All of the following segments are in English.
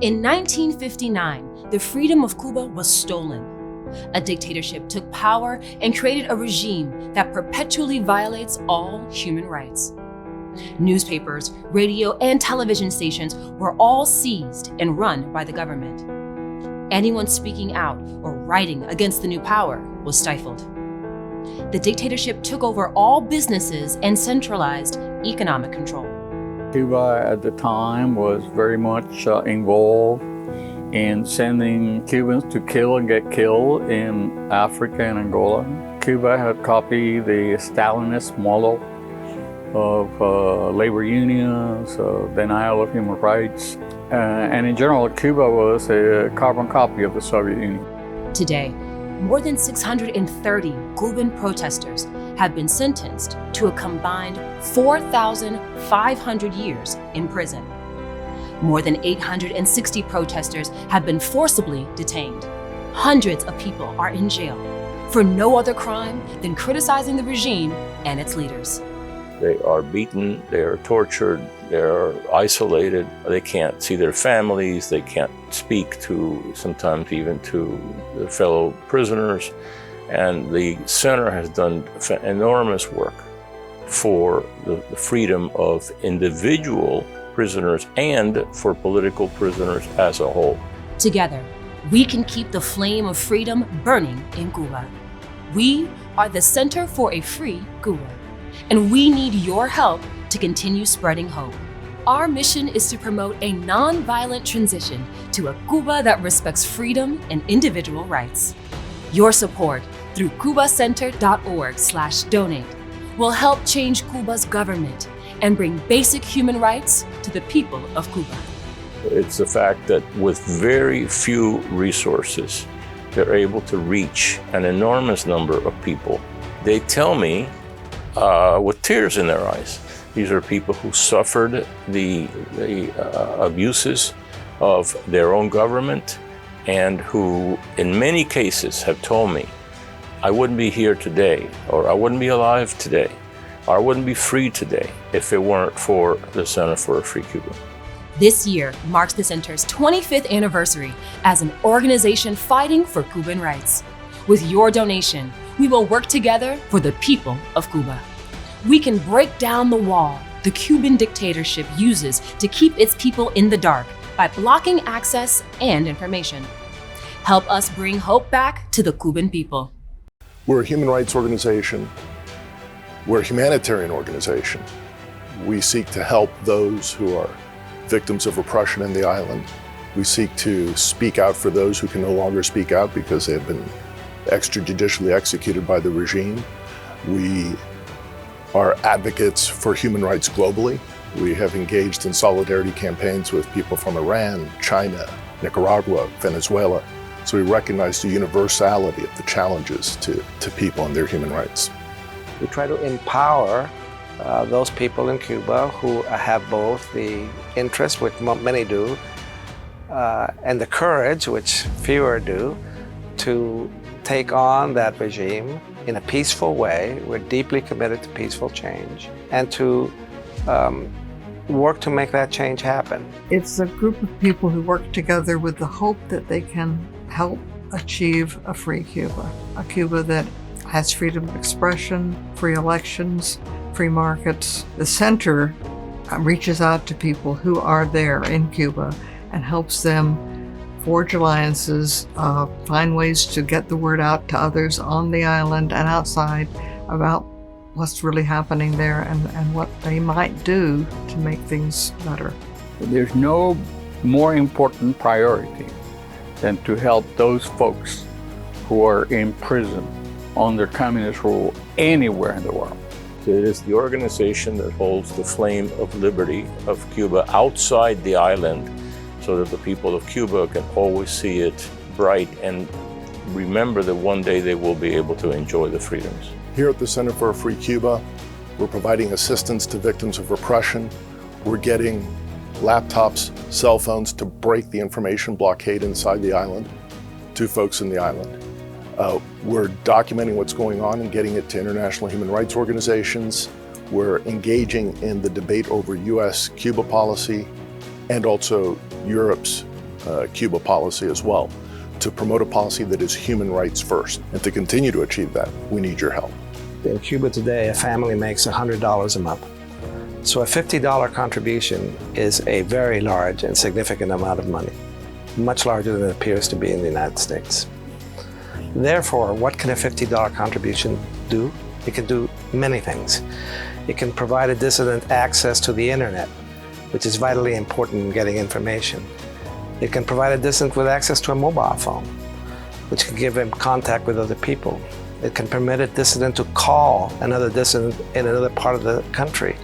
In 1959, the freedom of Cuba was stolen. A dictatorship took power and created a regime that perpetually violates all human rights. Newspapers, radio, and television stations were all seized and run by the government. Anyone speaking out or writing against the new power was stifled. The dictatorship took over all businesses and centralized economic control. Cuba at the time was very much involved in sending Cubans to kill and get killed in Africa and Angola. Cuba had copied the Stalinist model of labor unions, denial of human rights, and in general, Cuba was a carbon copy of the Soviet Union. Today, more than 630 Cuban protesters have been sentenced to a combined 4,500 years in prison. More than 860 protesters have been forcibly detained. Hundreds of people are in jail for no other crime than criticizing the regime and its leaders. They are beaten, they are tortured, they are isolated, they can't see their families, they can't speak to, sometimes even to their fellow prisoners. And the center has done enormous work for the freedom of individual prisoners and for political prisoners as a whole. Together, we can keep the flame of freedom burning in Cuba. We are the Center for a Free Cuba, and we need your help to continue spreading hope. Our mission is to promote a non-violent transition to a Cuba that respects freedom and individual rights. Your support through cubacenter.org/donate will help change Cuba's government and bring basic human rights to the people of Cuba. It's the fact that with very few resources, they're able to reach an enormous number of people. They tell me with tears in their eyes. These are people who suffered the abuses of their own government and who, in many cases, have told me, I wouldn't be here today, or I wouldn't be alive today, or I wouldn't be free today if it weren't for the Center for a Free Cuba. This year marks the Center's 25th anniversary as an organization fighting for Cuban rights. With your donation, we will work together for the people of Cuba. We can break down the wall the Cuban dictatorship uses to keep its people in the dark by blocking access and information. Help us bring hope back to the Cuban people. We're a human rights organization. We're a humanitarian organization. We seek to help those who are victims of repression in the island. We seek to speak out for those who can no longer speak out because they have been extrajudicially executed by the regime. We are advocates for human rights globally. We have engaged in solidarity campaigns with people from Iran, China, Nicaragua, Venezuela. So we recognize the universality of the challenges to people and their human rights. We try to empower those people in Cuba who have both the interest, which many do, and the courage, which fewer do, to take on that regime in a peaceful way. We're deeply committed to peaceful change and to work to make that change happen. It's a group of people who work together with the hope that they can help achieve a free Cuba, a Cuba that has freedom of expression, free elections, free markets. The center reaches out to people who are there in Cuba and helps them forge alliances, find ways to get the word out to others on the island and outside about what's really happening there and what they might do to make things better. There's no more important priority than to help those folks who are in prison under communist rule anywhere in the world. It is the organization that holds the flame of liberty of Cuba outside the island so that the people of Cuba can always see it bright and remember that one day they will be able to enjoy the freedoms. Here at the Center for a Free Cuba, we're providing assistance to victims of repression. We're getting laptops, cell phones to break the information blockade inside the island to folks in the island. We're documenting what's going on and getting it to international human rights organizations. We're engaging in the debate over U.S.-Cuba policy and also Europe's Cuba policy as well, to promote a policy that is human rights first. And to continue to achieve that, we need your help. In Cuba today, a family makes $100 a month. So a $50 contribution is a very large and significant amount of money, much larger than it appears to be in the United States. Therefore, what can a $50 contribution do? It can do many things. It can provide a dissident access to the internet, which is vitally important in getting information. It can provide a dissident with access to a mobile phone, which can give him contact with other people. It can permit a dissident to call another dissident in another part of the country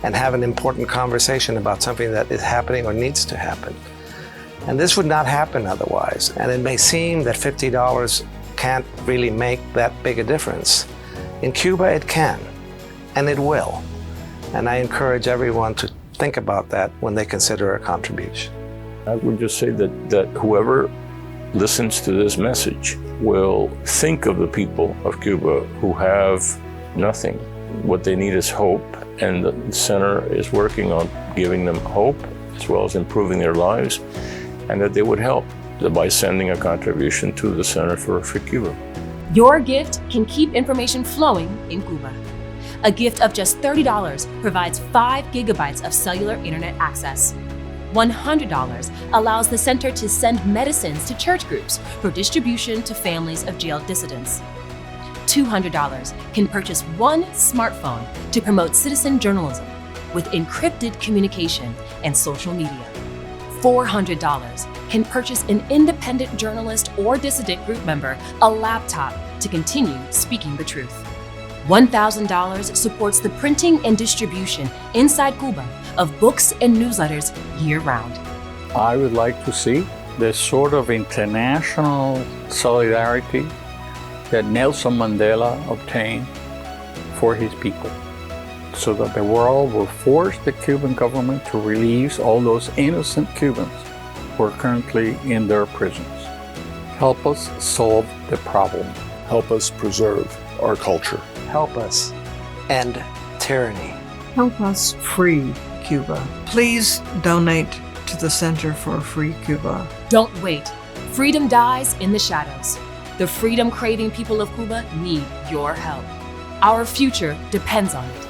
and have an important conversation about something that is happening or needs to happen. And this would not happen otherwise. And it may seem that $50 can't really make that big a difference. In Cuba, it can, and it will. And I encourage everyone to think about that when they consider a contribution. I would just say that whoever listens to this message will think of the people of Cuba who have nothing. What they need is hope, and the center is working on giving them hope as well as improving their lives, and that they would help by sending a contribution to the Center for Cuba. Your gift can keep information flowing in Cuba. A gift of just $30 provides 5 gigabytes of cellular internet access. $100 allows the center to send medicines to church groups for distribution to families of jailed dissidents. $200 can purchase 1 smartphone to promote citizen journalism with encrypted communication and social media. $400 can purchase an independent journalist or dissident group member a laptop to continue speaking the truth. $1,000 supports the printing and distribution inside Cuba of books and newsletters year-round. I would like to see this sort of international solidarity that Nelson Mandela obtained for his people, so that the world will force the Cuban government to release all those innocent Cubans who are currently in their prisons. Help us solve the problem. Help us preserve our culture. Help us end tyranny. Help us free Cuba. Please donate to the Center for a Free Cuba. Don't wait. Freedom dies in the shadows. The freedom-craving people of Cuba need your help. Our future depends on it.